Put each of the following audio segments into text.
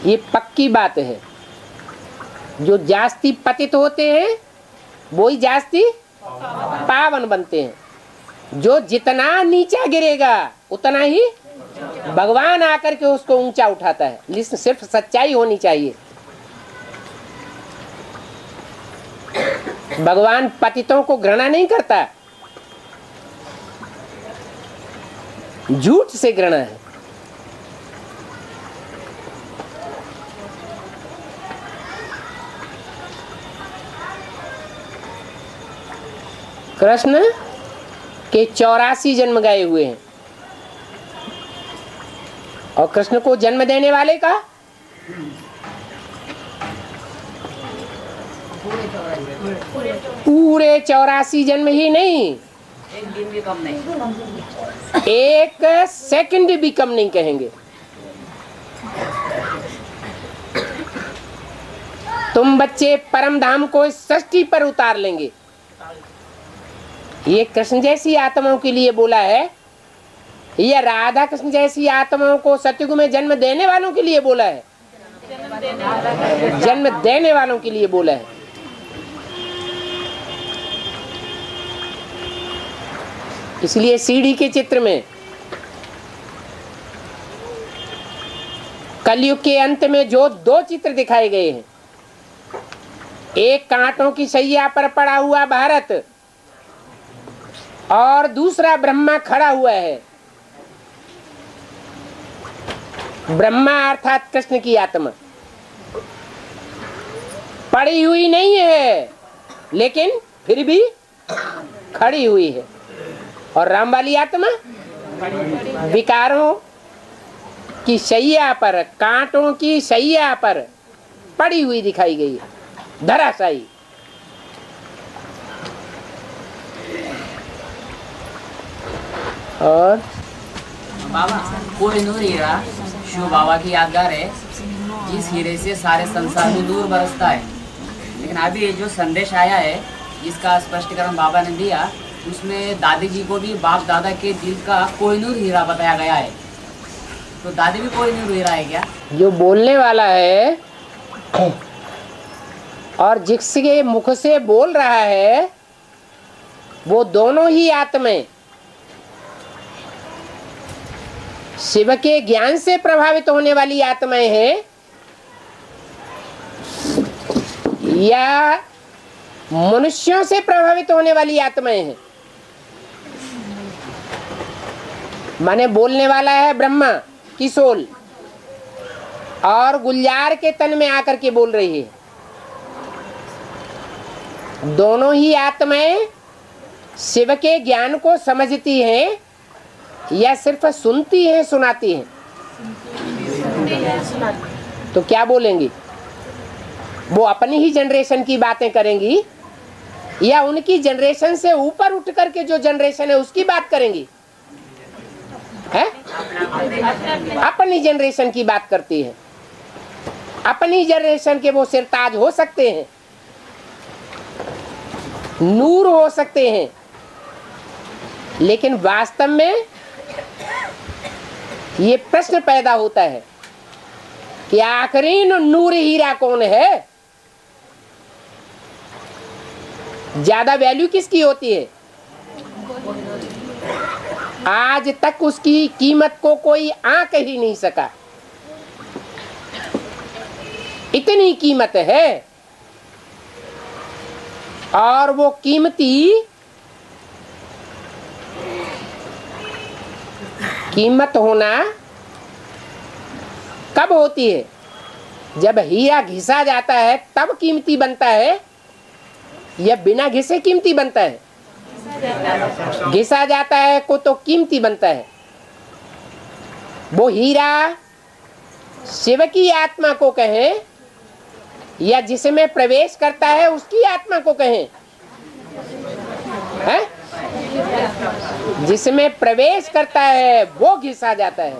ये पक्की बात है। जो जास्ती पतित होते हैं वो ही जास्ती पावन बनते हैं। जो जितना नीचा गिरेगा उतना ही भगवान आकर के उसको ऊंचा उठाता है। लेकिन सिर्फ सच्चाई होनी चाहिए। भगवान पतितों को घृणा नहीं करता, झूठ से घृणा है। कृष्ण के 84 जन्म गए हुए हैं और कृष्ण को जन्म देने वाले का पूरे 84 जन्म ही नहीं, एक दिन भी कम नहीं, एक सेकंड भी कम नहीं कहेंगे। तुम बच्चे परम धाम को इस सृष्टि पर उतार लेंगे। ये कृष्ण जैसी आत्माओं के लिए बोला है, यह राधा कृष्ण जैसी आत्माओं को सतयुग में जन्म देने वालों के लिए बोला है, जन्म देने वालों के लिए बोला है। इसलिए सीढ़ी के चित्र में कलयुग के अंत में जो 2 चित्र दिखाए गए हैं, एक कांटों की शैया पर पड़ा हुआ भारत और दूसरा ब्रह्मा खड़ा हुआ है। ब्रह्मा अर्थात कृष्ण की आत्मा पड़ी हुई नहीं है, लेकिन फिर भी खड़ी हुई है। और राम वाली आत्मा विकारों की शैया पर, कांटों की शैया पर पड़ी हुई दिखाई गई है, धराशायी। और बाबा कोहिनूर हीरा शिव बाबा की यादगार है, जिस हीरे से सारे संसार में दूर बरसता है। लेकिन अभी जो संदेश आया है जिसका स्पष्टीकरण बाबा ने दिया, उसमें दादी जी को भी बाप दादा के दिल का कोहिनूर हीरा बताया गया है। तो दादी भी कोहिनूर हीरा है क्या? जो बोलने वाला है और जिसके मुख से बोल रहा है वो दोनों ही आत्माएं शिव के ज्ञान से प्रभावित होने वाली आत्माएं हैं या मनुष्यों से प्रभावित होने वाली आत्माएं हैं। माने बोलने वाला है ब्रह्मा की सोल और गुलजार के तन में आकर के बोल रही है। दोनों ही आत्माएं शिव के ज्ञान को समझती हैं या सिर्फ सुनती हैं, सुनाती हैं? तो क्या बोलेंगी? वो अपनी ही जनरेशन की बातें करेंगी या उनकी जनरेशन से ऊपर उठ करके जो जनरेशन है उसकी बात करेंगी? है? अपनी जनरेशन की बात करती है। अपनी जनरेशन के वो सिरताज हो सकते हैं, नूर हो सकते हैं, लेकिन वास्तव में ये प्रश्न पैदा होता है कि आखिरी नूर हीरा कौन है? ज्यादा वैल्यू किसकी होती है? आज तक उसकी कीमत को कोई आंक ही नहीं सका, इतनी कीमत है। और वो कीमत होना कब होती है? जब हीरा घिसा जाता है तब कीमती बनता है या बिना घिसे कीमती बनता है? घिसा जाता है को तो कीमती बनता है। वो हीरा शिव की आत्मा को कहें या जिसमें प्रवेश करता है उसकी आत्मा को कहें? है? जिसमें प्रवेश करता है वो घिसा जाता है।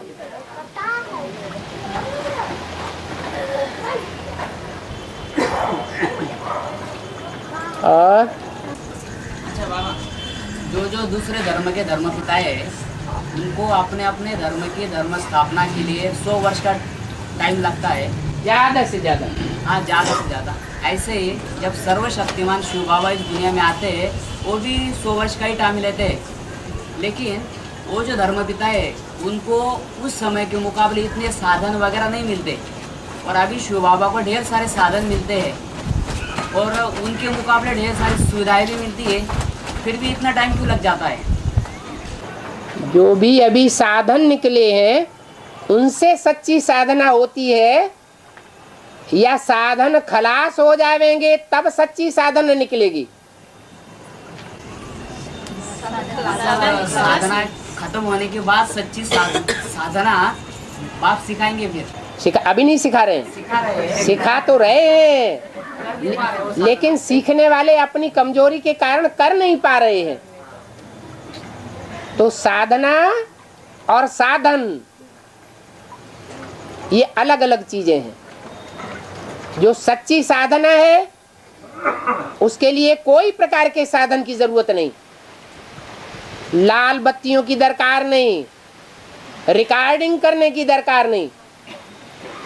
और अच्छा बाबा, जो दूसरे धर्म के धर्म पिताएं हैं, उनको अपने अपने धर्म की धर्म स्थापना के लिए 100 वर्ष का टाइम लगता है। ज्यादा से ज्यादा। हाँ, ज़्यादा से ज़्यादा। ऐसे ही जब सर्वशक्तिमान शिव बाबा इस दुनिया में आते हैं, वो भी 100 वर्ष का ही टाइम लेते हैं, लेकिन वो जो धर्मपिता है उनको उस समय के मुकाबले इतने साधन वगैरह नहीं मिलते, और अभी शिव बाबा को ढेर सारे साधन मिलते हैं और उनके मुकाबले ढेर सारी सुविधाएं भी मिलती है, फिर भी इतना टाइम क्यों लग जाता है? जो भी अभी साधन निकले हैं उनसे सच्ची साधना होती है, या साधन खलास हो जाएंगे तब सच्ची साधना निकलेगी? साधना खत्म होने के बाद सच्ची साधना बाप सिखाएंगे फिर। अभी नहीं सिखा रहे हैं, सिखा रहे हैं, सिखा तो रहे हैं, लेकिन सीखने वाले अपनी कमजोरी के कारण कर नहीं पा रहे हैं। तो साधना और साधन ये अलग अलग चीजें हैं। जो सच्ची साधना है उसके लिए कोई प्रकार के साधन की जरूरत नहीं, लाल बत्तियों की दरकार नहीं, रिकॉर्डिंग करने की दरकार नहीं,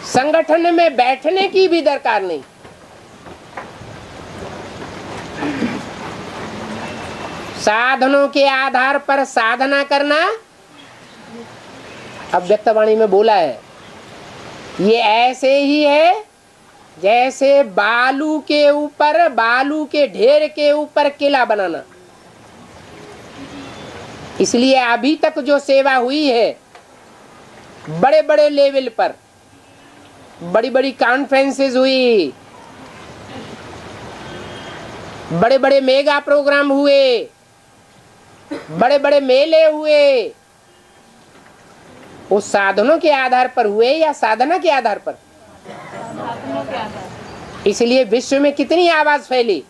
संगठन में बैठने की भी दरकार नहीं। साधनों के आधार पर साधना करना, अब व्यक्तवाणी में बोला है, ये ऐसे ही है जैसे बालू के ऊपर, बालू के ढेर के ऊपर किला बनाना। इसलिए अभी तक जो सेवा हुई है बड़े बड़े लेवल पर, बड़ी बड़ी कॉन्फ्रेंसेस हुई, बड़े बड़े मेगा प्रोग्राम हुए, बड़े बड़े मेले हुए, उस साधनों के आधार पर हुए या साधना के आधार पर? इसलिए विश्व में कितनी आवाज फैली।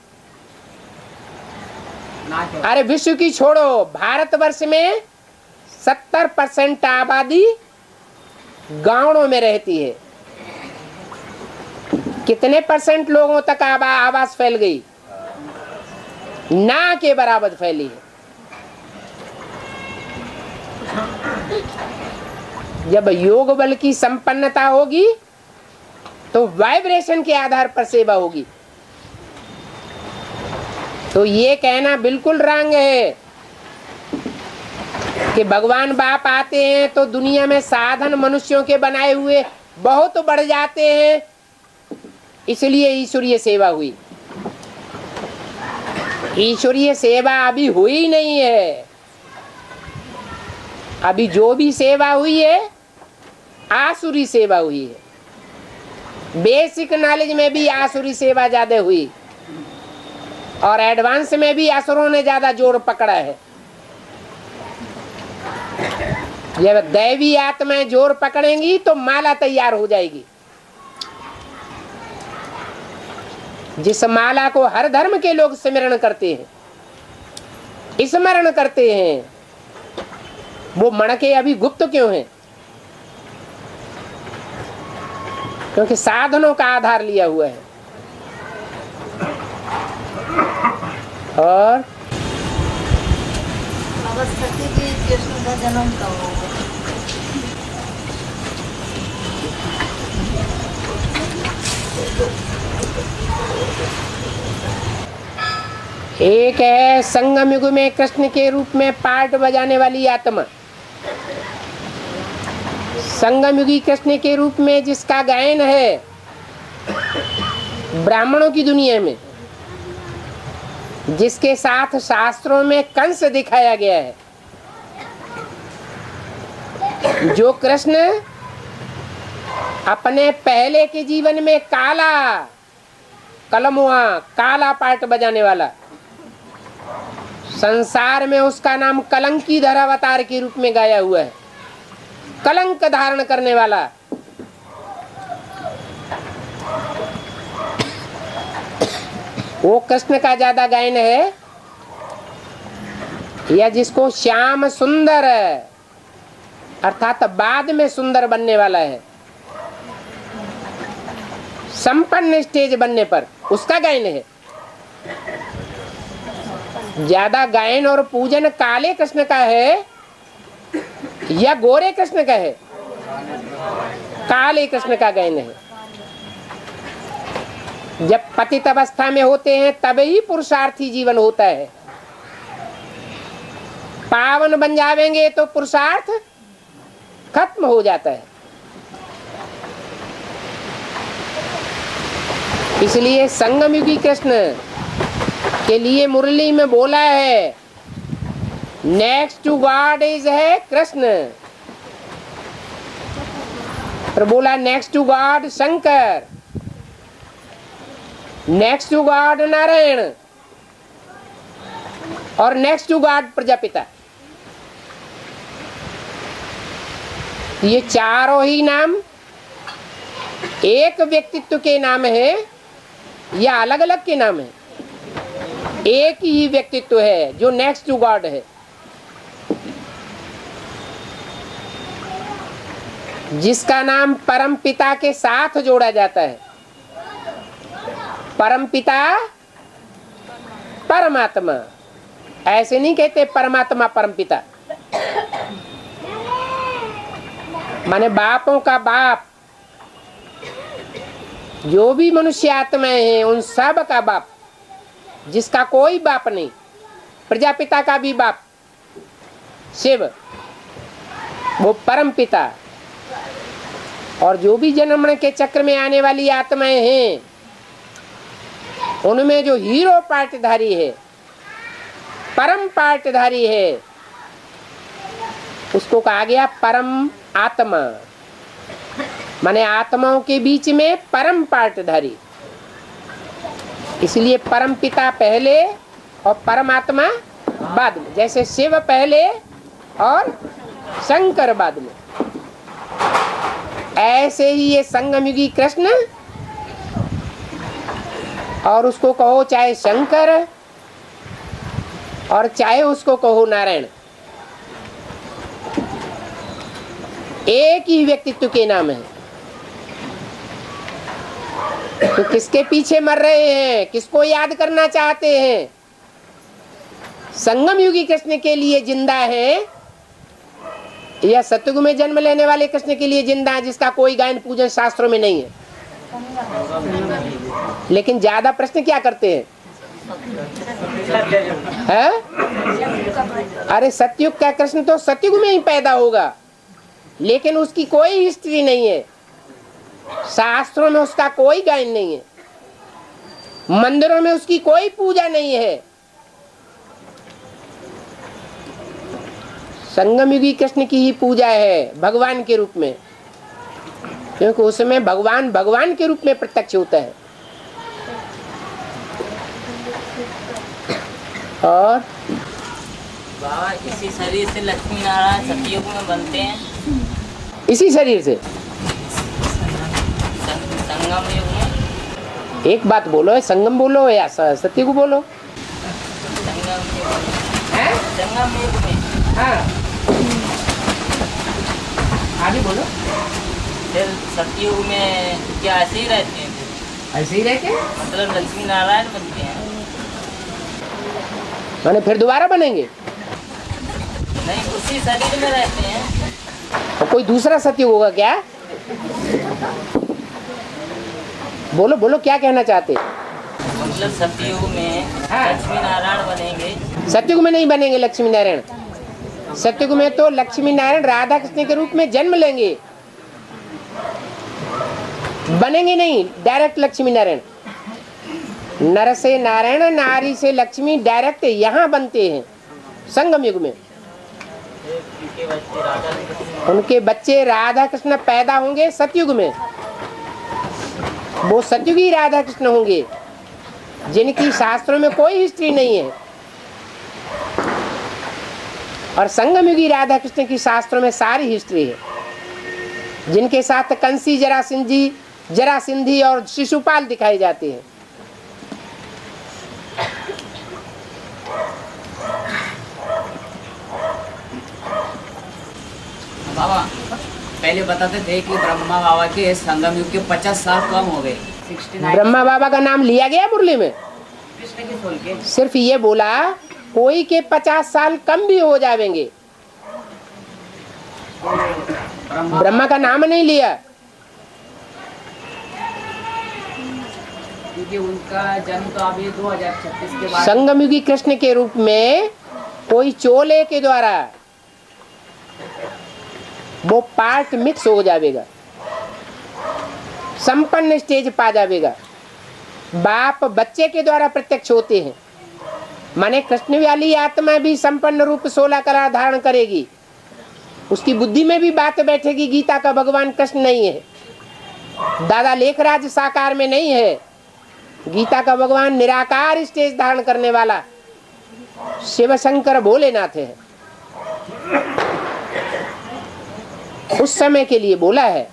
अरे विश्व की छोड़ो, भारतवर्ष में 70% आबादी गांवों में रहती है। कितने परसेंट लोगों तक आवाज फैल गई? ना के बराबर फैली है। जब योग बल की संपन्नता होगी तो वाइब्रेशन के आधार पर सेवा होगी। तो ये कहना बिल्कुल रंग है कि भगवान बाप आते हैं तो दुनिया में साधन मनुष्यों के बनाए हुए बहुत बढ़ जाते हैं, इसलिए ईश्वरीय सेवा हुई। ईश्वरीय सेवा अभी हुई नहीं है। अभी जो भी सेवा हुई है आसुरी सेवा हुई है। बेसिक नॉलेज में भी आसुरी सेवा ज्यादा हुई और एडवांस में भी असुरों ने ज्यादा जोर पकड़ा है। जब दैवी आत्माएं जोर पकड़ेंगी तो माला तैयार हो जाएगी। जिस माला को हर धर्म के लोग स्मरण करते हैं, स्मरण करते हैं, वो मणके अभी गुप्त क्यों हैं? क्योंकि साधनों का आधार लिया हुआ है। और कृष्ण का जन्म कब होगा? एक है संगम युग में कृष्ण के रूप में पार्ट बजाने वाली आत्मा, संगम युगी कृष्ण के रूप में जिसका गायन है ब्राह्मणों की दुनिया में, जिसके साथ शास्त्रों में कंस दिखाया गया है। जो कृष्ण अपने पहले के जीवन में काला कलमुआ, काला पार्ट बजाने वाला, संसार में उसका नाम कलंकीधर अवतार के रूप में गाया हुआ है। कलंक धारण करने वाला, वो कृष्ण का ज्यादा गायन है, या जिसको श्याम सुंदर अर्थात बाद में सुंदर बनने वाला है, संपन्न स्टेज बनने पर उसका गायन है। ज्यादा गायन और पूजन काले कृष्ण का है या गोरे कृष्ण का है? काले कृष्ण का गायन है। जब पतित अवस्था में होते हैं तभी पुरुषार्थी जीवन होता है। पावन बन जाएंगे तो पुरुषार्थ खत्म हो जाता है। इसलिए संगम युगी कृष्ण के लिए मुरली में बोला है, नेक्स्ट टू गॉड इज है कृष्ण, पर बोला next to God Shankar, next to God Narayan और नेक्स्ट टू गॉड प्रजापिता। ये चारों ही नाम एक व्यक्तित्व के नाम है या अलग अलग के नाम है? एक ही व्यक्तित्व है जो नेक्स्ट टू गॉड है, जिसका नाम परम पिता के साथ जोड़ा जाता है। परम पिता परमात्मा, ऐसे नहीं कहते परमात्मा परम पिता, माने बापों का बाप। जो भी मनुष्य आत्माएं हैं उन सब का बाप, जिसका कोई बाप नहीं। प्रजापिता का भी बाप शिव, वो परम पिता। और जो भी जन्म मरण के चक्र में आने वाली आत्माएं हैं उनमें जो हीरो पार्टधारी है, परम पार्टधारी है, उसको कहा गया परम आत्मा, माने आत्माओं के बीच में परम पार्टधारी। इसलिए परम पिता पहले और परमात्मा बाद में, जैसे शिव पहले और शंकर बाद में, ऐसे ही ये संगमयुगी कृष्ण, और उसको कहो चाहे शंकर और चाहे उसको कहो नारायण, एक ही व्यक्तित्व के नाम है। तो किसके पीछे मर रहे हैं, किसको याद करना चाहते हैं? संगम युगी कृष्ण के लिए जिंदा है या सतयुग में जन्म लेने वाले कृष्ण के लिए जिंदा है, जिसका कोई गायन पूजन शास्त्रों में नहीं है? लेकिन ज्यादा प्रश्न क्या करते हैं? अरे सतयुग का कृष्ण तो सतयुग में ही पैदा होगा, लेकिन उसकी कोई हिस्ट्री नहीं है, शास्त्रों में उसका कोई गायन नहीं है, मंदिरों में उसकी कोई पूजा नहीं है। संगम युगी कृष्ण की ही पूजा है भगवान के रूप में, क्योंकि उसमें भगवान भगवान के रूप में प्रत्यक्ष होता है। और बाबा इसी शरीर से लक्ष्मी नारायण सतयुग में बनते हैं, इसी शरीर से संगम युग में। एक बात बोलो, संगम बोलो या सतयुग बोलो? संगम युग में। हाँ, आगे बोलो। फिर सतयुग में क्या ऐसे ही रहते हैं? ऐसे ही रहते हैं, मतलब लक्ष्मी नारायण बनते हैं? माने फिर दोबारा बनेंगे? नहीं, उसी शरीर में रहते हैं। और कोई दूसरा सतयुग होगा क्या? बोलो बोलो, क्या कहना चाहते? मतलब सतयुग में लक्ष्मी नारायण बनेंगे। सतयुग में नहीं बनेंगे लक्ष्मी नारायण। सतयुग में तो लक्ष्मी नारायण राधा कृष्ण के रूप में जन्म लेंगे, बनेंगे नहीं डायरेक्ट लक्ष्मी नारायण। नर से नारायण, नारी से लक्ष्मी, डायरेक्ट यहाँ बनते हैं संगम युग में। उनके बच्चे राधा कृष्ण पैदा होंगे सतयुग में, वो सतयुगी राधा कृष्ण होंगे जिनकी शास्त्रों में कोई हिस्ट्री नहीं है। और संगम युगी राधा कृष्ण की शास्त्रों में सारी हिस्ट्री है, जिनके साथ कंसी, जरासिंधी और शिशुपाल दिखाए जाते हैं। बाबा पहले बताते थे कि ब्रह्मा बाबा के संगम युग के 50 साल कम हो गए। 69 ब्रह्मा बाबा का नाम लिया गया मुरली में? कृष्ण की सुन के सिर्फ ये बोला कोई के 50 साल कम भी हो जाएंगे, ब्रह्मा का नाम नहीं लिया। क्योंकि उनका जन्म तो अभी 2036 के बाद। संगमयुगी कृष्ण के रूप में कोई चोले के द्वारा वो पार्ट मिक्स हो जाएगा, संपन्न स्टेज पा जाएगा। बाप बच्चे के द्वारा प्रत्यक्ष होते हैं, माने कृष्ण वाली आत्मा भी संपन्न रूप 16 कला धारण करेगी, उसकी बुद्धि में भी बात बैठेगी। गीता का भगवान कृष्ण नहीं है, दादा लेखराज साकार में नहीं है, गीता का भगवान निराकार स्टेज धारण करने वाला शिव शंकर भोलेनाथ है। उस समय के लिए बोला है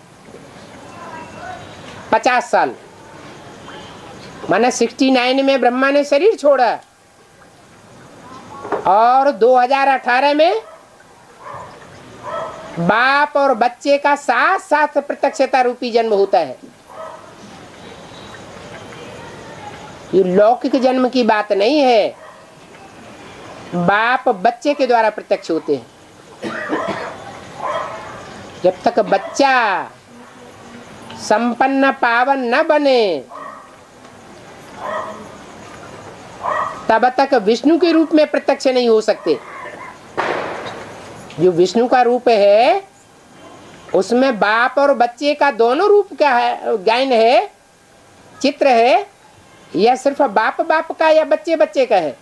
50 साल, माना 69 में ब्रह्मा ने शरीर छोड़ा और 2018 में बाप और बच्चे का साथ साथ प्रत्यक्षता रूपी जन्म होता है। ये लौकिक जन्म की बात नहीं है, बाप बच्चे के द्वारा प्रत्यक्ष होते हैं। जब तक बच्चा संपन्न पावन न बने तब तक विष्णु के रूप में प्रत्यक्ष नहीं हो सकते। जो विष्णु का रूप है उसमें बाप और बच्चे का दोनों रूप का है, गायन है, चित्र है, या सिर्फ बाप बाप का या बच्चे बच्चे का है?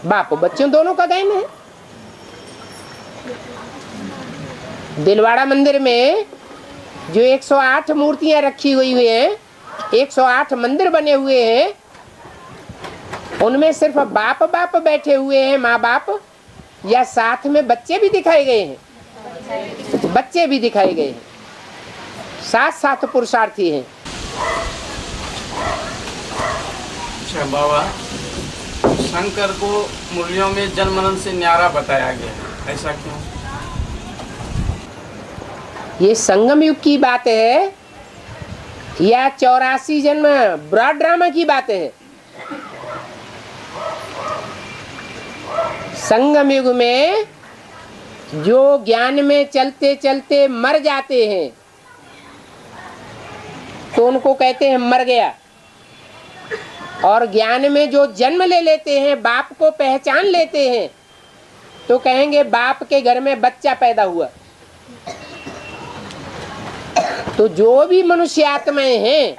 बाप बच्चों दोनों का गायन है। दिलवाड़ा मंदिर में जो 108 मूर्तियां रखी हुई हैं, 108 मंदिर बने हुए हैं, उनमें सिर्फ बाप बाप बैठे हुए हैं, माँ बाप, या साथ में बच्चे भी दिखाए गए हैं? बच्चे भी दिखाए गए हैं, साथ साथ पुरुषार्थी हैं। अच्छा बाबा, शंकर को मुरलियों में जन्म मरण से न्यारा बताया गया है, ऐसा क्यों? ये संगम युग की बात है या 84 जन्म ब्रॉड ड्रामा की बात है? संगम युग में जो ज्ञान में चलते चलते मर जाते हैं तो उनको कहते हैं मर गया, और ज्ञान में जो जन्म ले लेते हैं, बाप को पहचान लेते हैं, तो कहेंगे बाप के घर में बच्चा पैदा हुआ। तो जो भी मनुष्य आत्माएं हैं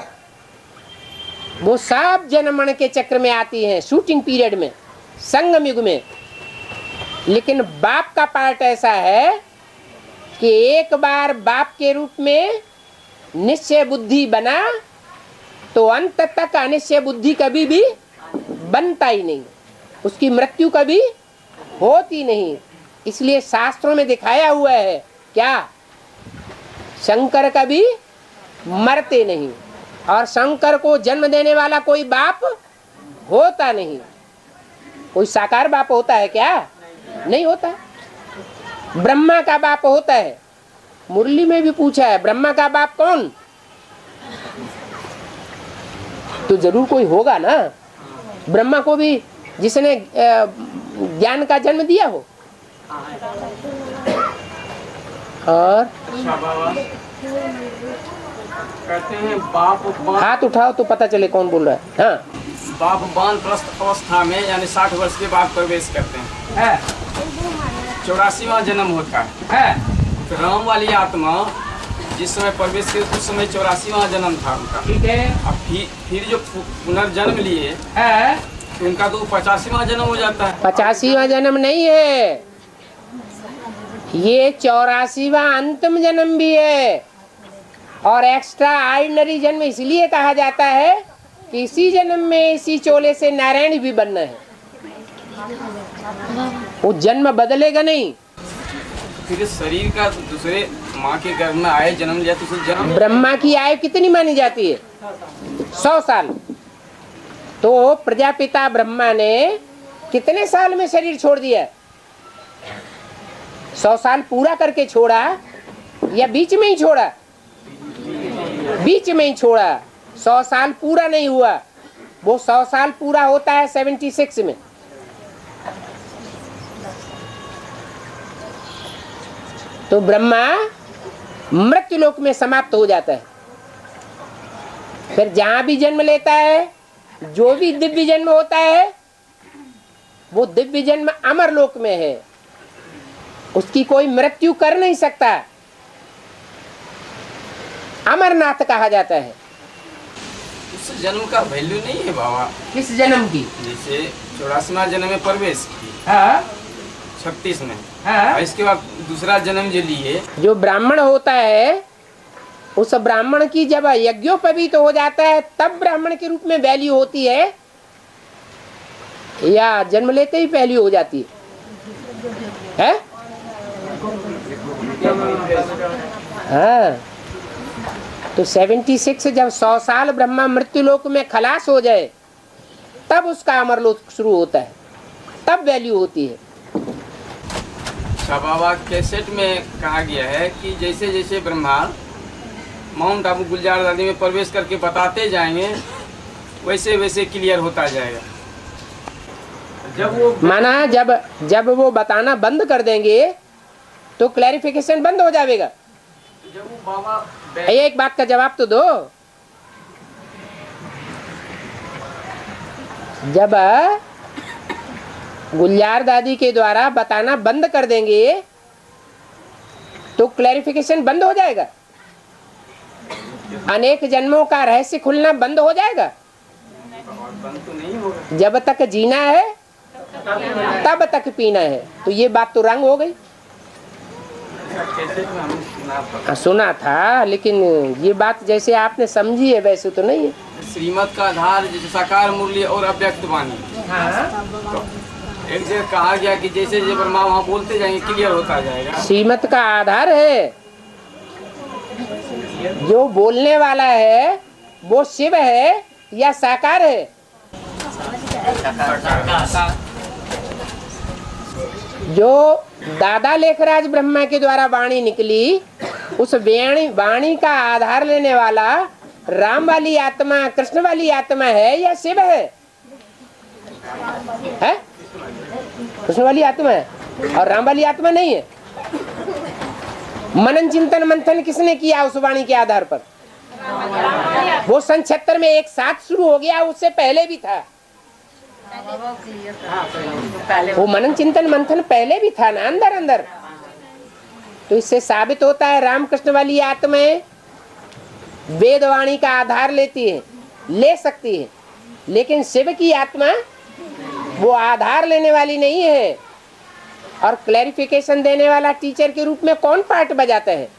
वो सब जन्म मरण के चक्र में आती हैं, शूटिंग पीरियड में, संगम युग में। लेकिन बाप का पार्ट ऐसा है कि एक बार बाप के रूप में निश्चय बुद्धि बना तो अंत तक अनिश्चय बुद्धि कभी भी बनता ही नहीं, उसकी मृत्यु कभी होती नहीं। इसलिए शास्त्रों में दिखाया हुआ है क्या? शंकर कभी मरते नहीं, और शंकर को जन्म देने वाला कोई बाप होता नहीं। कोई साकार बाप होता है क्या? नहीं होता। ब्रह्मा का बाप होता है, मुरली में भी पूछा है ब्रह्मा का बाप कौन? तो जरूर कोई होगा ना, ब्रह्मा को भी जिसने ज्ञान का जन्म दिया हो। और अच्छा बाबा, कहते हैं बाप हाथ उठाओ तो पता चले कौन बोल रहा है। हाँ, बाप वानप्रस्थ अवस्था में यानी 60 वर्ष के बाद प्रवेश करते हैं, 84वां जन्म होता है। तो राम वाली आत्मा जिस समय प्रवेश किए उस समय 84वां जन्म था उनका, ठीक है। अब फिर जो पुनर्जन्म लिए तो उनका तो 85वां जन्म हो जाता है। 85वां जन्म नहीं है, ये 84वां अंतिम जन्म भी है। और एक्स्ट्रा ऑर्डिनरी जन्म इसलिए कहा जाता है कि इसी जन्म में इसी चोले से नारायण भी बनना है, वो जन्म बदलेगा नहीं। फिर शरीर का दूसरे माँ के गर्भ में आए जन्म लिया तो जन्म। ब्रह्मा की आयु कितनी मानी जाती है? 100 साल। तो प्रजापिता ब्रह्मा ने कितने साल में शरीर छोड़ दिया? 100 साल पूरा करके छोड़ा या बीच में ही छोड़ा? बीच में ही छोड़ा। 100 साल पूरा नहीं हुआ, वो 100 साल पूरा होता है 76 में। तो ब्रह्मा मृत्यु लोक में समाप्त हो जाता है। फिर जहां भी जन्म लेता है, जो भी दिव्य जन्म होता है, वो दिव्य जन्म अमर लोक में है, उसकी कोई मृत्यु कर नहीं सकता। अमरनाथ कहा जाता है। उस जन्म का वैल्यू नहीं है बाबा। किस जन्म की? जैसे 84वां जन्म में प्रवेश की, हाँ 36 में, हाँ। और इसके बाद दूसरा जन्म जो लिए, जो ब्राह्मण होता है, उस ब्राह्मण की जब यज्ञोपवीत हो जाता है तब ब्राह्मण के रूप में वैल्यू होती है, या जन्म लेते ही वैल्यू हो जाती है? हाँ, तो 76 जब 100 साल ब्रह्मा मृत्यु लोक में खलास हो जाए तब उसका अमरलोक शुरू होता है, तब वैल्यू होती है। अच्छा बाबा, कैसेट में कहा गया है कि जैसे जैसे ब्रह्मा माउंट आबू गुलजार दादी में प्रवेश करके बताते जाएंगे, वैसे वैसे क्लियर होता जाएगा। जब वो माना जब वो बताना बंद कर देंगे तो क्लैरिफिकेशन बंद हो जाएगा। जब वो बाबा एक बात का जवाब तो दो। जब गुलजार दादी के द्वारा बताना बंद कर देंगे तो क्लैरिफिकेशन बंद हो जाएगा, अनेक जन्मों का रहस्य खुलना बंद हो जाएगा। बंद तो नहीं होगा। जब तक जीना है तब तक पीना है, तो ये बात तो रंग हो गई। कैसेट में हमने सुना था। सुना था, लेकिन ये बात जैसे आपने समझी है वैसे तो नहीं है। श्रीमत का आधार जैसे साकार मुरली और अव्यक्त वाणी, तो एक जगह कहा गया कि जैसे जैसे ब्रह्मा वहाँ बोलते जाएंगे क्लियर होता जाएगा। श्रीमत का आधार है, जो बोलने वाला है वो शिव है या साकार है? जो दादा लेखराज ब्रह्मा के द्वारा वाणी निकली, उस वाणी का आधार लेने वाला राम वाली आत्मा, कृष्ण वाली आत्मा है या शिव है? कृष्ण वाली आत्मा है और राम वाली आत्मा नहीं है। मनन चिंतन मंथन किसने किया उस वाणी के आधार पर? वो सन 76 में एक साथ शुरू हो गया, उससे पहले भी था। वो मनन चिंतन मंथन पहले भी था ना, अंदर अंदर। तो इससे साबित होता है रामकृष्ण वाली आत्माएं वेदवाणी का आधार लेती है, ले सकती है, लेकिन शिव की आत्मा वो आधार लेने वाली नहीं है। और क्लैरिफिकेशन देने वाला टीचर के रूप में कौन पार्ट बजाता है?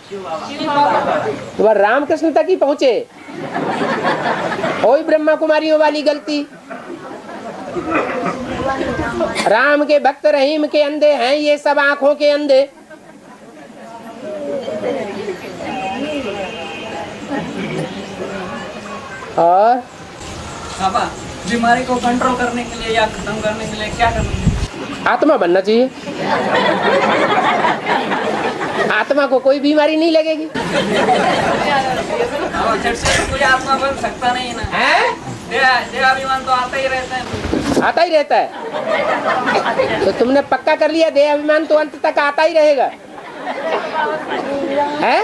तो वह रामकृष्ण तक ही पहुंचे। कोई ब्रह्मा कुमारियों वाली गलती। राम के भक्त रहीम के अंधे हैं ये सब, आंखों के अंधे। और बीमारी को कंट्रोल करने के लिए या खत्म करने के लिए क्या करना चाहिए? आत्मा बनना चाहिए। आत्मा को कोई बीमारी नहीं लगेगी। कोई आत्मा बन सकता नहीं ना है? देहाभिमान तो आता ही रहता है। आता ही रहता है। तो तुमने पक्का कर लिया देहाभिमान तो अंत तक आता ही रहेगा, है?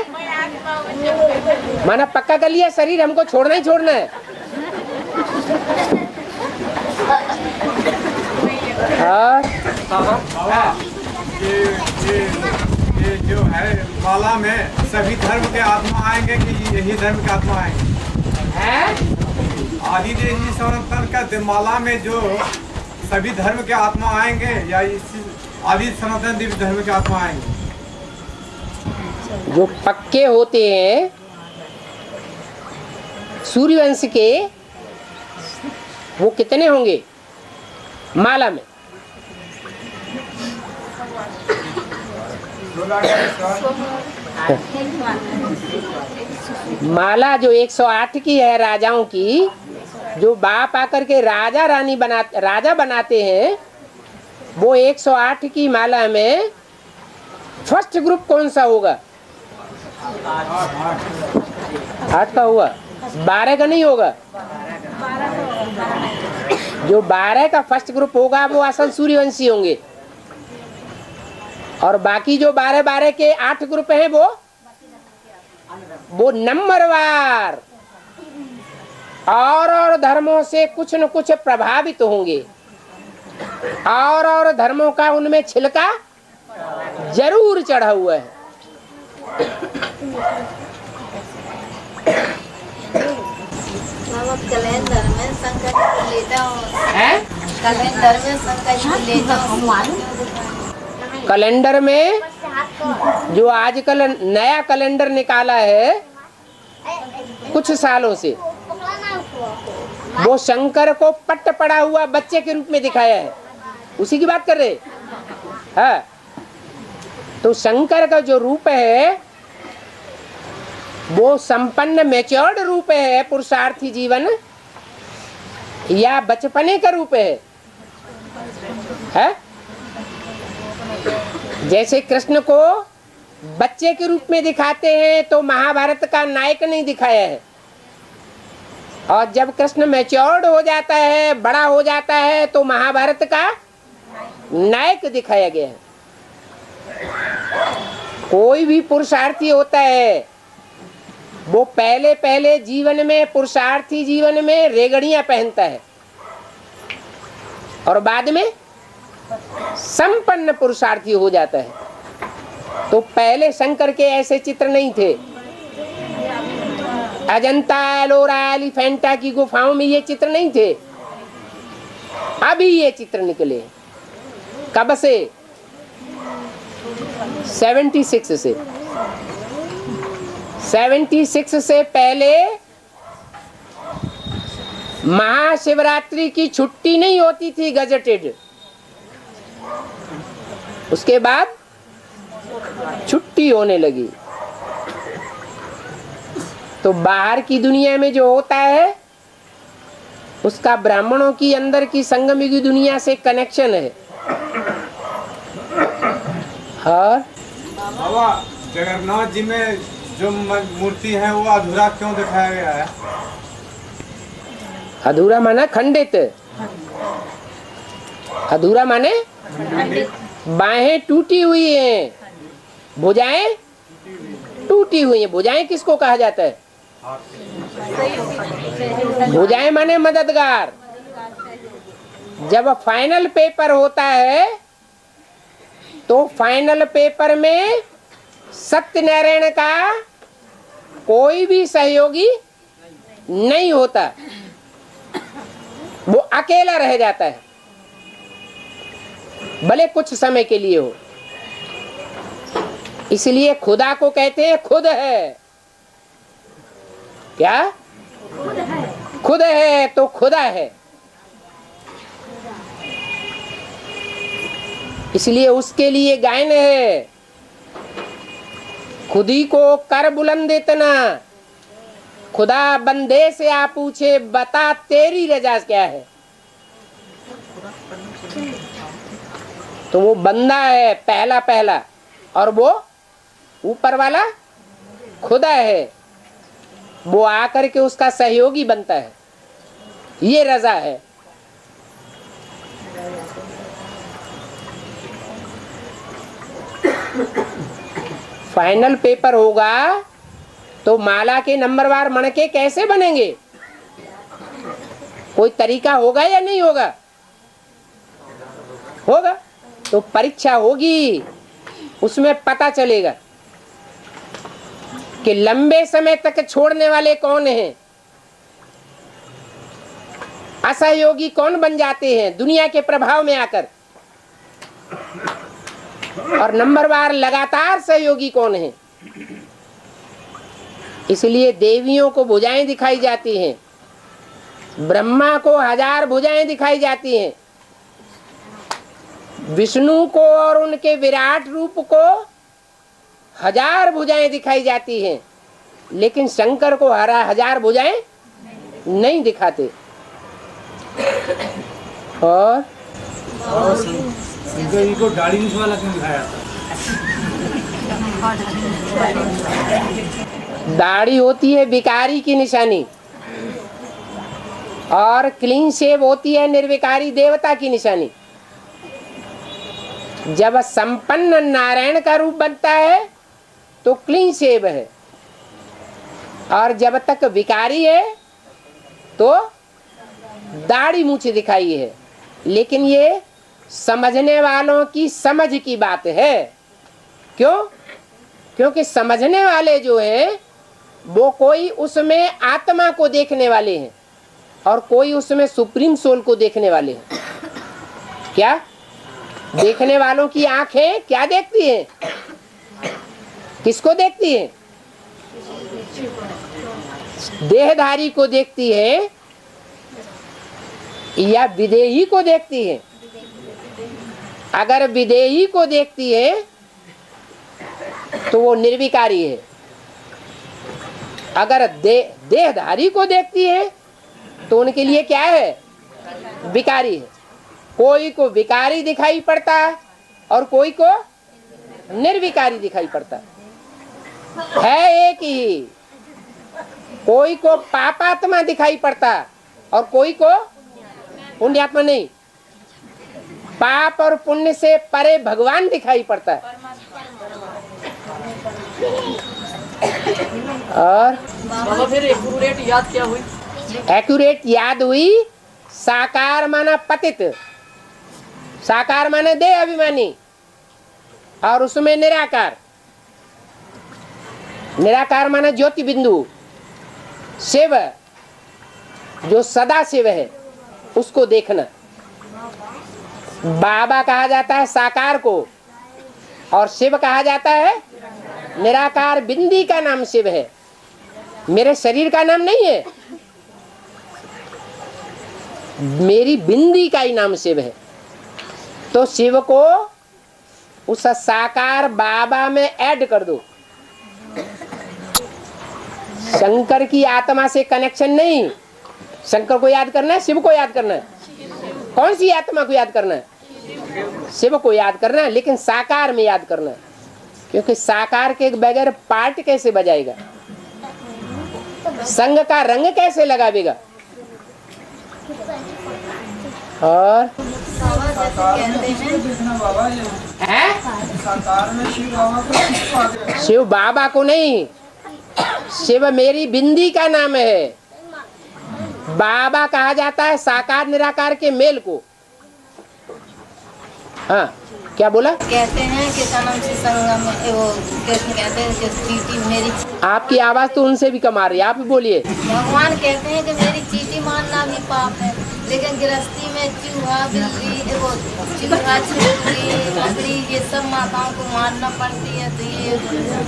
माना पक्का कर लिया शरीर हमको छोड़ना ही छोड़ना है। ये जो है माला में सभी धर्म के आत्मा आएंगे कि यही धर्म के आत्मा आएंगे? आदि देव जी सनातन का माला में जो सभी धर्म के आत्मा आएंगे या इसी आदि सनातन देवी धर्म के आत्मा आएंगे? जो पक्के होते हैं सूर्यवंश के, वो कितने होंगे माला में? माला जो 108 की है राजाओं की, जो बाप आकर के राजा रानी राजा बनाते हैं, वो 108 की माला में फर्स्ट ग्रुप कौन सा होगा? 8 का होगा, 12 का नहीं होगा। जो 12 का फर्स्ट ग्रुप होगा वो असल सूर्यवंशी होंगे, और बाकी जो 12 के 8 ग्रुप हैं वो नंबरवार और धर्मों से कुछ न कुछ प्रभावित होंगे, और धर्मों का उनमें छिलका जरूर चढ़ा हुआ है। बाबा कैलेंडर में शंकर जी को लेता हूँ, हैं? कैलेंडर में शंकर जी को लेता हूँ। कैलेंडर में जो आजकल नया कैलेंडर निकाला है कुछ सालों से, वो शंकर को पट्ट पड़ा हुआ बच्चे के रूप में दिखाया है। उसी की बात कर रहे हैं। तो शंकर का जो रूप है वो संपन्न मैच्योर्ड रूप है, पुरुषार्थी जीवन, या बचपने का रूप है? जैसे कृष्ण को बच्चे के रूप में दिखाते हैं तो महाभारत का नायक नहीं दिखाया है, और जब कृष्ण मैच्योर्ड हो जाता है, बड़ा हो जाता है, तो महाभारत का नायक दिखाया गया है। कोई भी पुरुषार्थी होता है वो पहले पहले जीवन में, पुरुषार्थी जीवन में रेगड़ियां पहनता है, और बाद में संपन्न पुरुषार्थी हो जाता है। तो पहले शंकर के ऐसे चित्र नहीं थे। अजंता, एलोरा, एलिफेंटा की गुफाओं में ये चित्र नहीं थे। अभी ये चित्र निकले। कब से? 76 से। 76 से पहले महाशिवरात्रि की छुट्टी नहीं होती थी गजेटेड, उसके बाद छुट्टी होने लगी। तो बाहर की दुनिया में जो होता है उसका ब्राह्मणों की अंदर की संगम की दुनिया से कनेक्शन है। और बाबा जगन्नाथ जी में जो मूर्ति है वो अधूरा क्यों दिखाया गया है? अधूरा माना खंडित। अधूरा माने बाहें टूटी हुई हैं, भुजाएं टूटी हुई हैं। भुजाएं किसको कहा जाता है? भुजाएं माने मददगार। जब फाइनल पेपर होता है तो फाइनल पेपर में सत्यनारायण का कोई भी सहयोगी नहीं होता, वो अकेला रह जाता है, भले कुछ समय के लिए हो। इसलिए खुदा को कहते हैं खुद है। क्या? खुद है तो खुदा है। इसलिए उसके लिए गायन है, खुदी को कर बुलंद इतना, खुदा बंदे से आ पूछे बता तेरी रजा क्या है। तो वो बंदा है पहला पहला, और वो ऊपर वाला खुदा है, वो आकर के उसका सहयोगी बनता है। ये रजा है। फाइनल पेपर होगा तो माला के नंबरवार मणके कैसे बनेंगे? कोई तरीका होगा या नहीं होगा? होगा। तो परीक्षा होगी, उसमें पता चलेगा कि लंबे समय तक छोड़ने वाले कौन हैं, असहयोगी कौन बन जाते हैं दुनिया के प्रभाव में आकर, और नंबरवार लगातार सहयोगी कौन है। इसलिए देवियों को भुजाएं दिखाई जाती हैं, ब्रह्मा को 1000 भुजाएं दिखाई जाती हैं, विष्णु को और उनके विराट रूप को 1000 भुजाएं दिखाई जाती हैं, लेकिन शंकर को 1000 भुजाएं नहीं दिखाते। और शंकर जी को दाढ़ी मूंछ वाला क्यों दिखाया था? दाढ़ी होती है भिखारी की निशानी, और क्लीन शेव होती है निर्विकारी देवता की निशानी। जब संपन्न नारायण का रूप बनता है तो क्लीन शेव है, और जब तक विकारी है तो दाढ़ी मूछ दिखाई है। लेकिन ये समझने वालों की समझ की बात है। क्यों? क्योंकि समझने वाले जो है वो कोई उसमें आत्मा को देखने वाले हैं और कोई उसमें सुप्रीम सोल को देखने वाले हैं। क्या देखने वालों की आंखें क्या देखती हैं? किसको देखती हैं? देहधारी को देखती है या विदेही को देखती है? अगर विदेही को देखती है तो वो निर्विकारी है। अगर देहधारी को देखती है तो उनके लिए क्या है? विकारी है। कोई को विकारी दिखाई पड़ता है और कोई को निर्विकारी दिखाई पड़ता है एक ही। कोई को पापात्मा दिखाई पड़ता है और कोई को पुण्यात्मा नहीं। पाप और पुण्य से परे भगवान दिखाई पड़ता है। और बाबा फिर एक्यूरेट याद क्या हुई? एक्यूरेट याद हुई, साकार माना पतित, साकार माने देह अभिमानी और उसमें निराकार। निराकार माना ज्योति बिंदु, शिव जो सदा शिव है उसको देखना। बाबा कहा जाता है साकार को और शिव कहा जाता है निराकार। बिंदी का नाम शिव है, मेरे शरीर का नाम नहीं है। मेरी बिंदी का ही नाम शिव है। तो शिव को उस साकार बाबा में ऐड कर दो। शंकर की आत्मा से कनेक्शन नहीं। शंकर को याद करना है, शिव को याद करना है। कौन सी आत्मा को याद करना है? शिव को याद करना है, लेकिन साकार में याद करना है। क्योंकि साकार के बगैर पार्ट कैसे बजाएगा? संग का रंग कैसे लगावेगा? और शिव बाबा को नहीं, शिव मेरी बिंदी का नाम है। बाबा कहा जाता है साकार निराकार के मेल को। हाँ, क्या बोला? कहते हैं कि सनम से संगम वो कहते हैं कि चीटी मेरी। आपकी आवाज तो उनसे भी कम आ रही है, आप भी बोलिए। भगवान कहते हैं कि मेरी चीटी मारना भी पाप है, लेकिन गृहस्थी में चूहा बिल्ली वो चूहा छिपकली मकड़ी ये सब माताओं को मारना पड़ती है, तो ये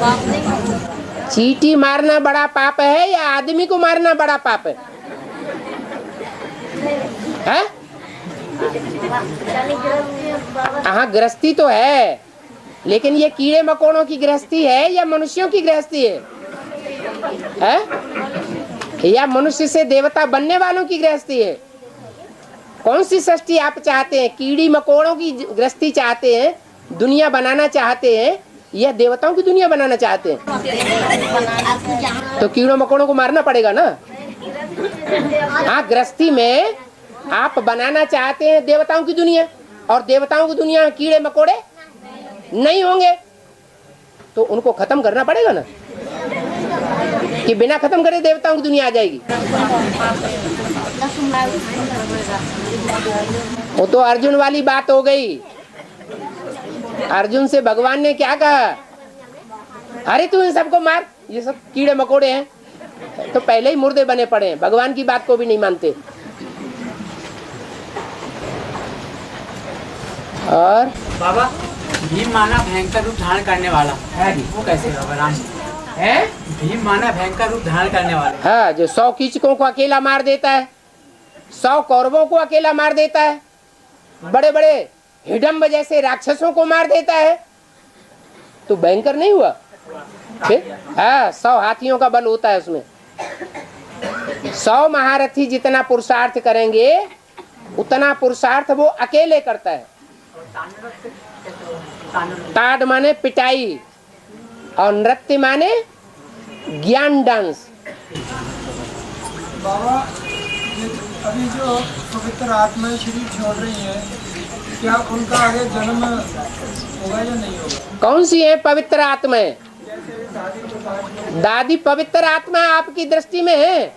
पाप नहीं है? चीटी मारना बड़ा पाप है या आदमी को मारना बड़ा पाप है? हैं? हाँ, गृहस्थी तो है, लेकिन ये कीड़े मकोड़ों की गृहस्थी है या मनुष्यों की गृहस्थी है? या मनुष्य से देवता बनने वालों की गृहस्थी है? कौन सी सृष्टि आप चाहते हैं? कीड़ी मकोड़ों की गृहस्थी चाहते हैं, दुनिया बनाना चाहते हैं, या देवताओं की दुनिया बनाना चाहते हैं? तो कीड़ों मकोड़ों को मारना पड़ेगा ना। हाँ, गृहस्थी में आप बनाना चाहते हैं देवताओं की दुनिया, और देवताओं की दुनिया कीड़े मकोड़े नहीं होंगे, तो उनको खत्म करना पड़ेगा ना। कि बिना खत्म करे देवताओं की दुनिया आ जाएगी? वो तो अर्जुन वाली बात हो गई। अर्जुन से भगवान ने क्या कहा? अरे तू इन सबको मार, ये सब कीड़े मकोड़े हैं। तो पहले ही मुर्दे बने पड़े हैं, भगवान की बात को भी नहीं मानते। और बाबा भीम माना भयंकर रूप धारण करने वाला है, वो कैसे बाबा? राम है भीम माना भयंकर रूप धारण करने वाला। हाँ, जो 100 कीचकों को अकेला मार देता है, 100 कौरवों को अकेला मार देता है, बड़े बड़े हिडम्ब जैसे राक्षसों को मार देता है, तो भयंकर नहीं हुआ? फिर हाँ, 100 हाथियों का बल होता है उसमें। 100 महारथी जितना पुरुषार्थ करेंगे उतना पुरुषार्थ वो अकेले करता है। ताड़ माने पिटाई और नृत्य माने ज्ञान डांस। बाबा अभी जो पवित्र आत्माएं शरीर छोड़ रही हैं, क्या उनका आगे जन्म होगा या नहीं होगा? कौन सी है पवित्र आत्माएं? दादी पवित्र आत्मा आपकी दृष्टि में है?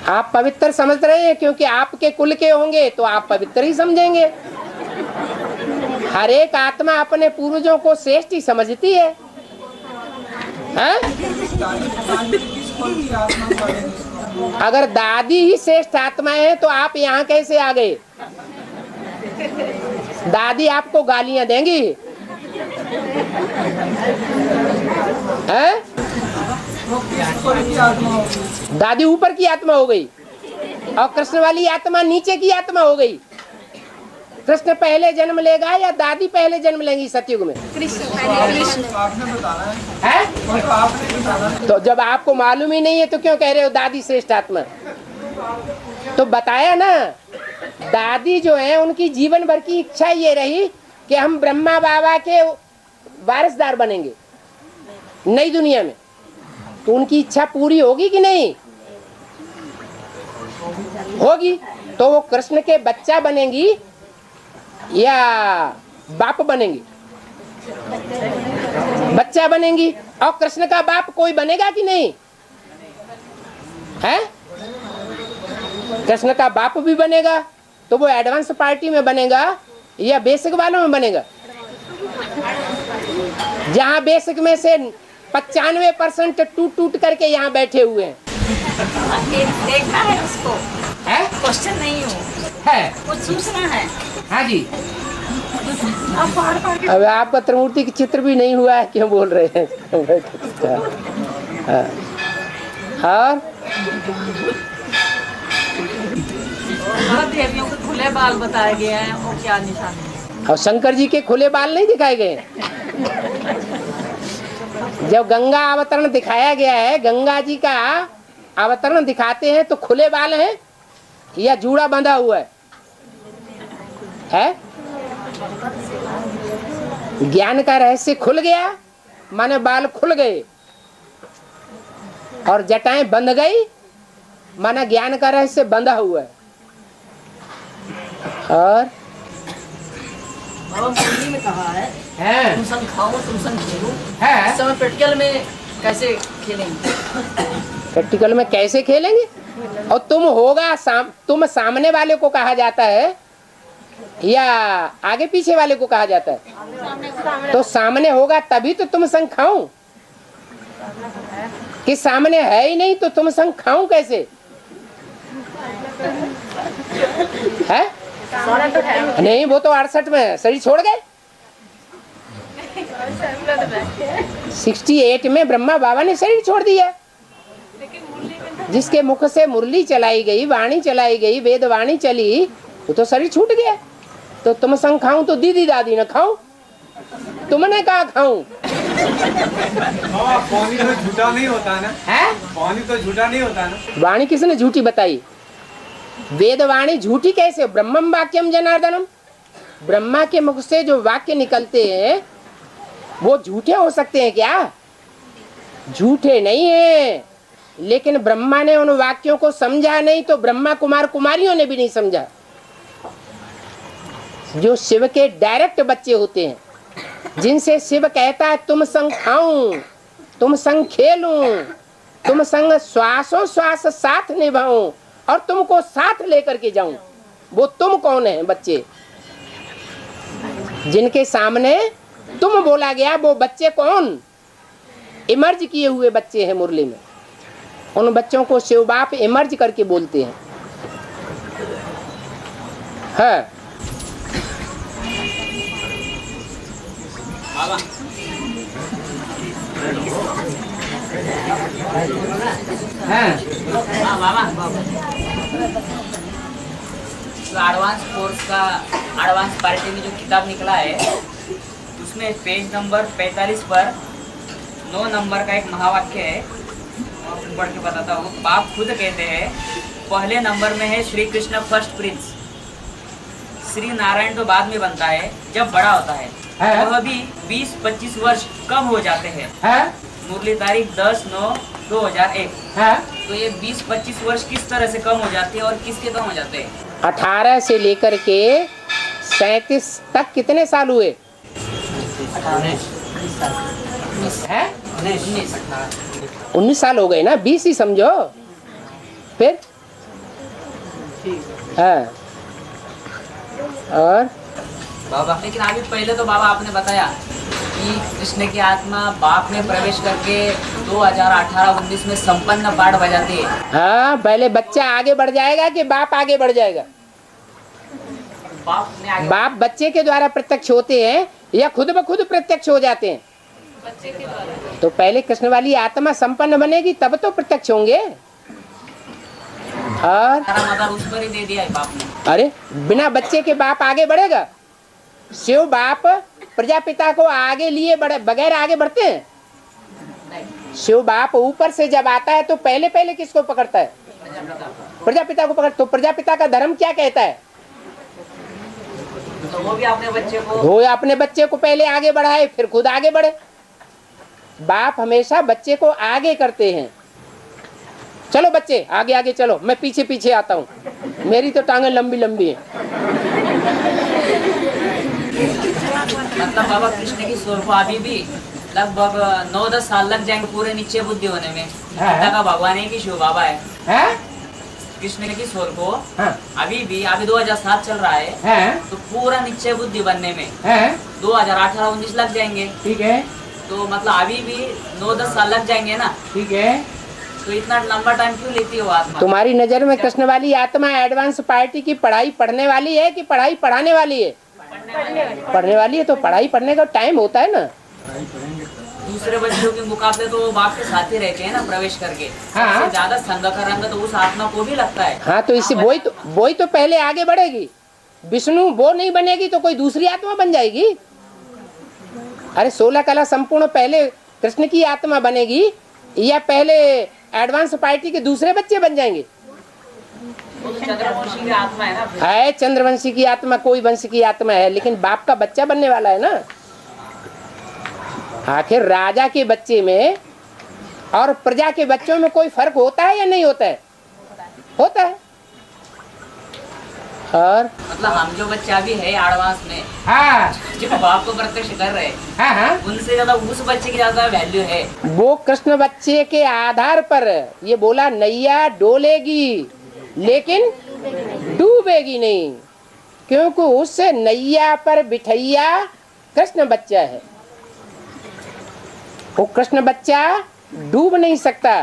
आप पवित्र समझ रहे हैं, क्योंकि आपके कुल के होंगे तो आप पवित्र ही समझेंगे। हर एक आत्मा अपने पूर्वजों को श्रेष्ठ ही समझती है, हैं? अगर दादी ही श्रेष्ठ आत्मा है तो आप यहाँ कैसे आ गए? दादी आपको गालियां देंगी, हैं? दादी ऊपर की आत्मा हो गई और कृष्ण वाली आत्मा नीचे की आत्मा हो गई। कृष्ण पहले जन्म लेगा या दादी पहले जन्म लेंगी सतयुग में? है? तो जब आपको मालूम ही नहीं है तो क्यों कह रहे हो दादी श्रेष्ठ आत्मा? तो बताया ना, दादी जो है उनकी जीवन भर की इच्छा ये रही कि हम ब्रह्मा बाबा के वारिसदार बनेंगे नई दुनिया में। तो उनकी इच्छा पूरी होगी कि नहीं होगी? तो वो कृष्ण के बच्चा बनेंगी या बाप बनेंगी? बच्चा बनेंगी। और कृष्ण का बाप कोई बनेगा कि नहीं है? कृष्ण का बाप भी बनेगा तो वो एडवांस पार्टी में बनेगा या बेसिक वालों में बनेगा? जहाँ बेसिक में से 95% टूट करके यहाँ बैठे हुए हैं। देखना है उसको, है? क्वेश्चन नहीं हो है, कुछ पूछना है। हाँ जी। अब आपका त्रिमूर्ति की चित्र भी नहीं हुआ है, क्यों बोल रहे हैं? और देवियों के खुले बाल बताए गए हैं, और क्या निशानी है? और शंकर जी के खुले बाल नहीं दिखाए गए? जब गंगा अवतरण दिखाया गया है, गंगा जी का अवतरण दिखाते हैं तो खुले बाल हैं या जूड़ा बंधा हुआ है? ज्ञान का रहस्य खुल गया माने बाल खुल गए, और जटाएं बंध गई माना ज्ञान का रहस्य बंधा हुआ है। और बाबा मुरली में कहा है तुम संग खाओ तुम संग खेलो, इस समय प्रैक्टिकल में कैसे खेलेंगे? प्रैक्टिकल में कैसे खेलेंगे? और तुम होगा तुम सामने वाले को कहा जाता है या आगे पीछे वाले को कहा जाता है? तो सामने होगा तभी तो तुम संग खाऊं, कि सामने है ही नहीं तो तुम संग खाऊं कैसे? है? नहीं, वो तो 68 में शरीर छोड़ गए। 68 में ब्रह्मा बाबा ने शरीर छोड़ दिया। जिसके मुख से मुरली चलाई गई, वाणी चलाई गई, वेद वाणी चली, वो तो शरीर छूट गया। तो तुम संग खाऊं तो दीदी दादी न खाऊं, तुमने कहा खाऊं? पानी तो झूठा नहीं होता ना? है? पानी तो झूठा नहीं होता ना? वाणी किसने झूठी बताई? वेद वाणी झूठी कैसे? ब्रह्मम वाक्यम जनार्दनम, ब्रह्मा के मुख से जो वाक्य निकलते हैं वो झूठे हो सकते हैं क्या? झूठे नहीं है, लेकिन ब्रह्मा ने उन वाक्यों को समझा नहीं तो ब्रह्मा कुमार कुमारियों ने भी नहीं समझा। जो शिव के डायरेक्ट बच्चे होते हैं, जिनसे शिव कहता है तुम संग खाऊं, तुम संग खेलूं, तुम संग श्वासों श्वास साथ निभाऊं और तुमको साथ लेकर के जाऊं, वो तुम कौन है? बच्चे जिनके सामने तुम बोला गया, वो बच्चे कौन? इमर्ज किए हुए बच्चे हैं मुरली में। उन बच्चों को शिव बाप इमर्ज करके बोलते हैं। हाँ बाबा तो एडवांस कोर्स का एडवांस पार्टी में जो किताब निकला है उसमें पेज नंबर 45 पर 9 नंबर का एक महावाक्य है, मैं पढ़ के बताता हूँ। बाप खुद कहते हैं, पहले नंबर में है श्री कृष्ण फर्स्ट प्रिंस, श्री नारायण तो बाद में बनता है जब बड़ा होता है, वह भी 20-25 वर्ष कम हो जाते हैं। मुरली तारीख 10/9/2001। तो ये 20-25 वर्ष किस तरह से कम हो जाते हैं और किसके कम हो जाते हैं? 18 से लेकर के 37 तक कितने साल हुए? हैं? 19 साल हो गए ना, 20 ही समझो फिर। हाँ और बाबा, लेकिन अभी पहले तो बाबा आपने बताया कि कृष्ण की आत्मा बाप में प्रवेश करके 2018-19 में संपन्न पाठ बजाती है। हाँ, पहले बच्चा आगे बढ़ जाएगा कि बाप आगे बढ़ जाएगा? बाप बच्चे के द्वारा प्रत्यक्ष होते हैं या खुद ब खुद प्रत्यक्ष हो जाते हैं? बच्चे के द्वारा। तो पहले कृष्ण वाली आत्मा संपन्न बनेगी तब तो प्रत्यक्ष होंगे। और मदर उस पर ही दे दिया है बाप ने। अरे बिना बच्चे के बाप आगे बढ़ेगा? शिव बाप प्रजापिता को आगे लिए बगैर आगे बढ़ते हैं? शिव बाप ऊपर से जब आता है तो पहले पहले किसको पकड़ता है? प्रजापिता को पकड़। तो प्रजापिता का धर्म क्या कहता है? तो वो भी अपने बच्चे को पहले आगे बढ़ाए फिर खुद आगे बढ़े। बाप हमेशा बच्चे को आगे करते हैं। चलो बच्चे आगे आगे चलो, मैं पीछे पीछे आता हूँ, मेरी तो टांगें लंबी लंबी है। मतलब बाबा कृष्ण की सोल को अभी भी लगभग 9-10 साल लग जाएंगे पूरे निश्चय बुद्धि होने में। पिता का भगवान है कि शिव बाबा है? कृष्ण की सोल को अभी 2007 चल रहा है तो पूरा निश्चय बुद्धि बनने में 2018-19 लग जाएंगे। ठीक है, तो मतलब अभी भी 9-10 साल लग जाएंगे ना। ठीक है, तो इतना लंबा टाइम क्यों लेती है वो आत्मा? तुम्हारी नजर में कृष्ण वाली आत्मा एडवांस पार्टी की पढ़ाई पढ़ने वाली है कि पढ़ाई पढ़ाने वाली है? पढ़ने वाली है। तो पढ़ाई पढ़ने का टाइम होता है ना। दूसरे बच्चों के मुकाबले तो वो बाप के साथ ही रहते हैं ना प्रवेश करके। हाँ। ज्यादा संग का रंग तो उस आत्मा को भी लगता है। हाँ, तो इससे वही तो पहले आगे बढ़ेगी। विष्णु वो नहीं बनेगी तो कोई दूसरी आत्मा बन जाएगी। अरे 16 कला संपूर्ण पहले कृष्ण की आत्मा बनेगी या पहले एडवांस पार्टी के दूसरे बच्चे बन जाएंगे? चंद्रवंशी की आत्मा है ना। है चंद्रवंशी की आत्मा, कोई वंश की आत्मा है, लेकिन बाप का बच्चा बनने वाला है ना। आखिर राजा के बच्चे में और प्रजा के बच्चों में कोई फर्क होता है या नहीं होता है? होता है। और मतलब हम जो बच्चा भी है एडवांस में, जो बाप को प्रत्यक्ष कर रहे हैं, उनसे ज्यादा उस बच्चे की ज्यादा वैल्यू है। वो कृष्ण बच्चे के आधार पर ये बोला नैया डोलेगी लेकिन डूबेगी नहीं, क्योंकि उससे नैया पर बिठैया कृष्ण बच्चा है। वो कृष्ण बच्चा डूब नहीं सकता।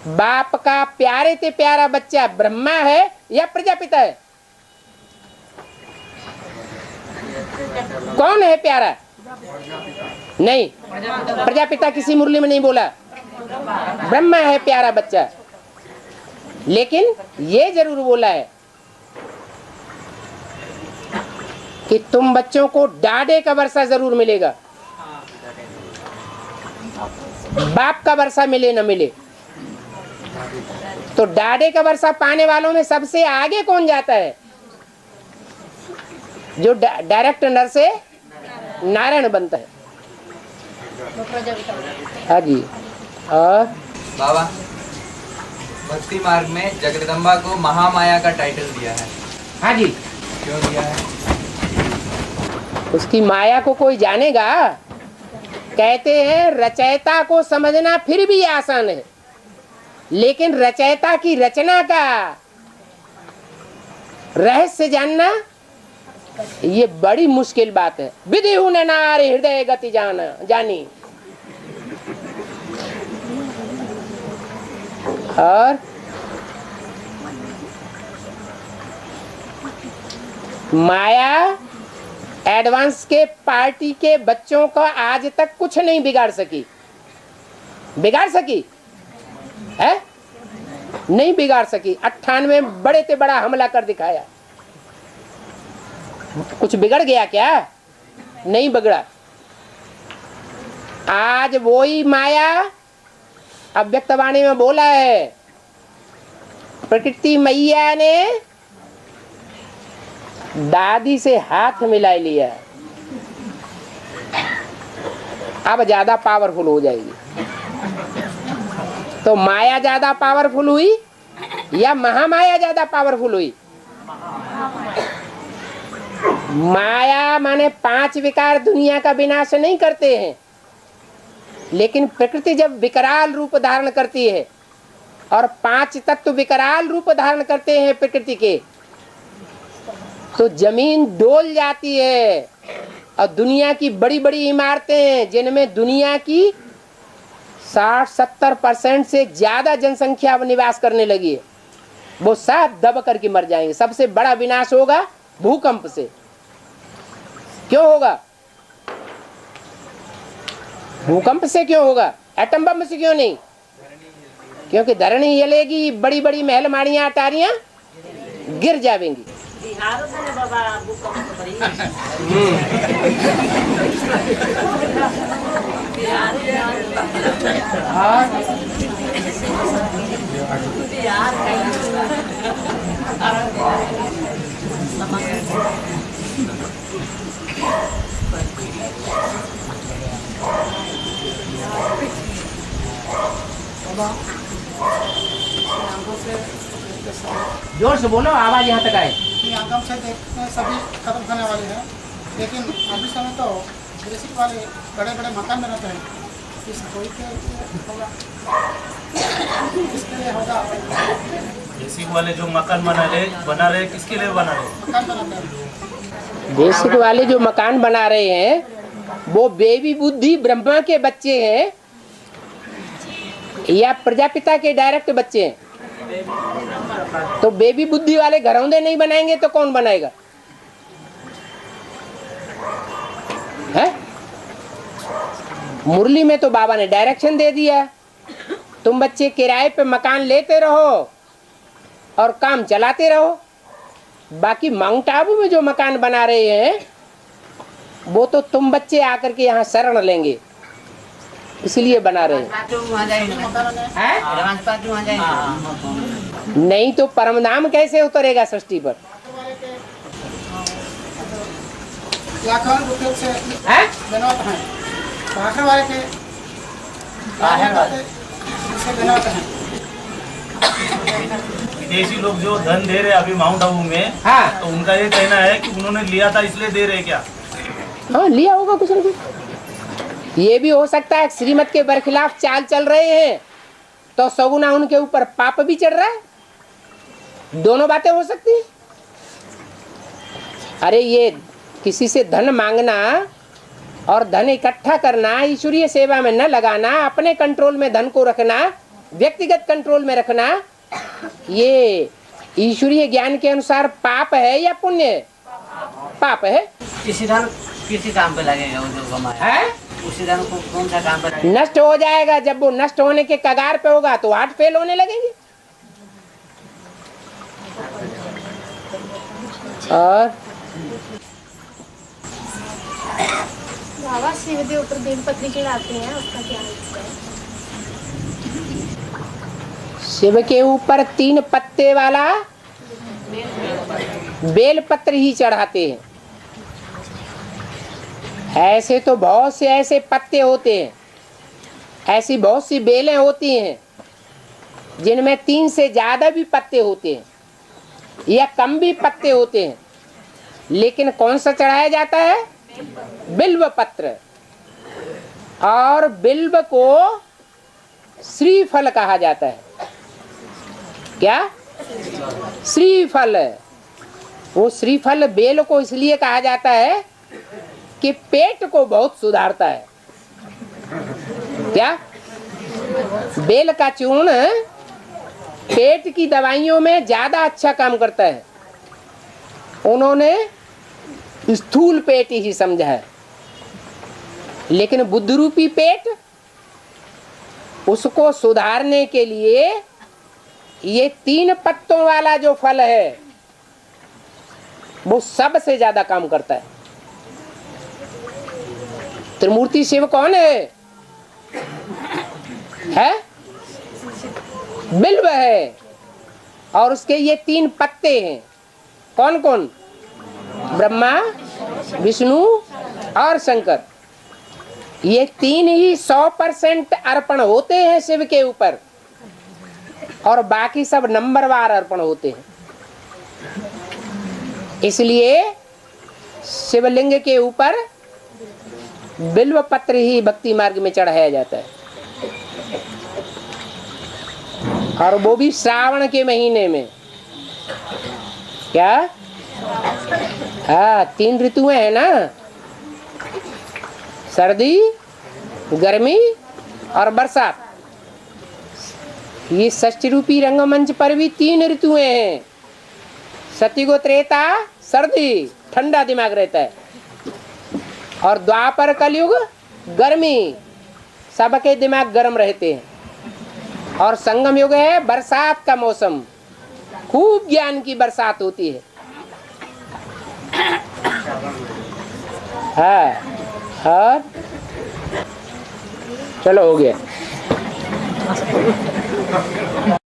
बाप का प्यारे से प्यारा बच्चा ब्रह्मा है या प्रजापिता है? कौन है प्यारा? नहीं, प्रजापिता किसी मुरली में नहीं बोला। ब्रह्मा है प्यारा बच्चा। लेकिन ये जरूर बोला है कि तुम बच्चों को डाढ़े का वर्षा जरूर मिलेगा। बाप का वर्षा मिले न मिले। तो डाढ़े का वर्षा पाने वालों में सबसे आगे कौन जाता है? जो डायरेक्ट नर से नारायण बनता है। हाँ जी। और बाबा भक्ति मार्ग में जगदम्बा को महामाया का टाइटल दिया है। हाँ जी। क्यों दिया है? उसकी माया को कोई जानेगा? कहते हैं रचयिता को समझना फिर भी आसान है, लेकिन रचयिता की रचना का रहस्य जानना ये बड़ी मुश्किल बात है। विधि हुन नार हृदय गति जानी। और माया एडवांस के पार्टी के बच्चों का आज तक कुछ नहीं बिगाड़ सकी। बिगाड़ सकी है? नहीं बिगाड़ सकी। 98 बड़े से बड़ा हमला कर दिखाया। कुछ बिगड़ गया क्या? नहीं बिगड़ा। आज वही माया अव्यक्तवाणी में बोला है, प्रकृति मैया ने दादी से हाथ मिला लिया, अब ज्यादा पावरफुल हो जाएगी। तो माया ज्यादा पावरफुल हुई या महामाया ज्यादा पावरफुल हुई? माया माने 5 विकार दुनिया का विनाश नहीं करते हैं, लेकिन प्रकृति जब विकराल रूप धारण करती है और 5 तत्व विकराल रूप धारण करते हैं प्रकृति के, तो जमीन डोल जाती है। और दुनिया की बड़ी बड़ी इमारतें जिनमें दुनिया की 60-70% से ज्यादा जनसंख्या निवास करने लगी है, वो सब दब करके मर जाएंगे। सबसे बड़ा विनाश होगा भूकंप से। क्यों होगा? भूकंप से क्यों होगा? एटम बम से क्यों नहीं? क्योंकि धरणी हिलेगी, बड़ी बड़ी महल माड़ियां अटारियां गिर जाएंगी। जोर से बोलो, आवाज यहाँ तक आए। आगम से देखते हैं सभी खत्म होने वाले हैं, लेकिन अभी समय तो बेसिक वाले बड़े बड़े मकान में रहते हैं। इस कोई के होगा, किसके लिए होगा? बेसिक वाले जो मकान बना रहे किसके लिए बना रहे? मकान बनाते हैं। बेसिक वाले जो मकान बना रहे हैं वो बेबी बुद्धि ब्रह्मा के बच्चे हैं या प्रजापिता के डायरेक्ट बच्चे हैं। तो बेबी बुद्धि वाले घरौंदे नहीं बनाएंगे तो कौन बनाएगा? है? मुरली में तो बाबा ने डायरेक्शन दे दिया, तुम बच्चे किराए पे मकान लेते रहो और काम चलाते रहो। बाकी माउंट आबू में जो मकान बना रहे हैं वो तो तुम बच्चे आकर के यहाँ शरण लेंगे, इसलिए बना रहे हैं। नहीं तो परमधाम कैसे उतरेगा सृष्टि पर? लाखों रुपए से बनवाते हैं, बाहर वाले के बनवाते हैं। विदेशी लोग जो धन दे रहे अभी माउंट आबू में, हाँ, तो उनका ये कहना है कि उन्होंने लिया था इसलिए दे रहे क्या? हाँ, लिया होगा कुछ न कुछ। ये भी हो सकता है श्रीमत के बरखिलाफ चाल चल रहे हैं तो सगुना उनके ऊपर पाप भी चढ़ रहा है। दोनों बातें हो सकती हैं। अरे ये किसी से धन मांगना और धन इकट्ठा करना, ईश्वरीय सेवा में न लगाना, अपने कंट्रोल में धन को रखना, व्यक्तिगत कंट्रोल में रखना, ये ईश्वरीय ज्ञान के अनुसार पाप है या पुण्य है? पाप है। किसी धन किसी काम पे लगेगा, वो जो कमाया है उसी धन को कौन सा काम पे लगेगा? नष्ट हो जाएगा। जब वो नष्ट होने के कगार पे होगा तो हार्ट फेल होने लगेंगे। और बाबा शिवदेव ऊपर बेलपत्री चढ़ाते हैं, उसका क्या है? शिव के ऊपर 3 पत्ते वाला बेलपत्र ही चढ़ाते हैं। ऐसे तो बहुत से ऐसे पत्ते होते हैं, ऐसी बहुत सी बेलें होती हैं जिनमें 3 से ज्यादा भी पत्ते होते हैं या कम भी पत्ते होते हैं, लेकिन कौन सा चढ़ाया जाता है? बिल्व पत्र। और बिल्व को श्रीफल कहा जाता है। क्या? श्रीफल। वो श्रीफल बेल को इसलिए कहा जाता है कि पेट को बहुत सुधारता है। क्या? बेल का चूर्ण पेट की दवाइयों में ज्यादा अच्छा काम करता है। उन्होंने स्थूल पेट ही समझा है, लेकिन बुद्ध रूपी पेट, उसको सुधारने के लिए ये 3 पत्तों वाला जो फल है वो सबसे ज्यादा काम करता है। त्रिमूर्ति शिव कौन है? बिल्व है, और उसके ये 3 पत्ते हैं। कौन कौन? ब्रह्मा, विष्णु और शंकर। ये 3 ही 100% अर्पण होते हैं शिव के ऊपर, और बाकी सब नंबरवार अर्पण होते हैं। इसलिए शिवलिंग के ऊपर बिल्व पत्र ही भक्ति मार्ग में चढ़ाया जाता है, और वो भी श्रावण के महीने में। क्या? हाँ, 3 ऋतुएं हैं ना, सर्दी, गर्मी और बरसात। ये षष्ठी रूपी रंगमंच पर भी 3 ऋतुएं हैं। सतयुग त्रेता सर्दी, ठंडा दिमाग रहता है, और द्वापर कलयुग गर्मी, सबके दिमाग गर्म रहते हैं। और संगम युग है बरसात का मौसम, खूब ज्ञान की बरसात होती है। हाँ, और चलो हो गया।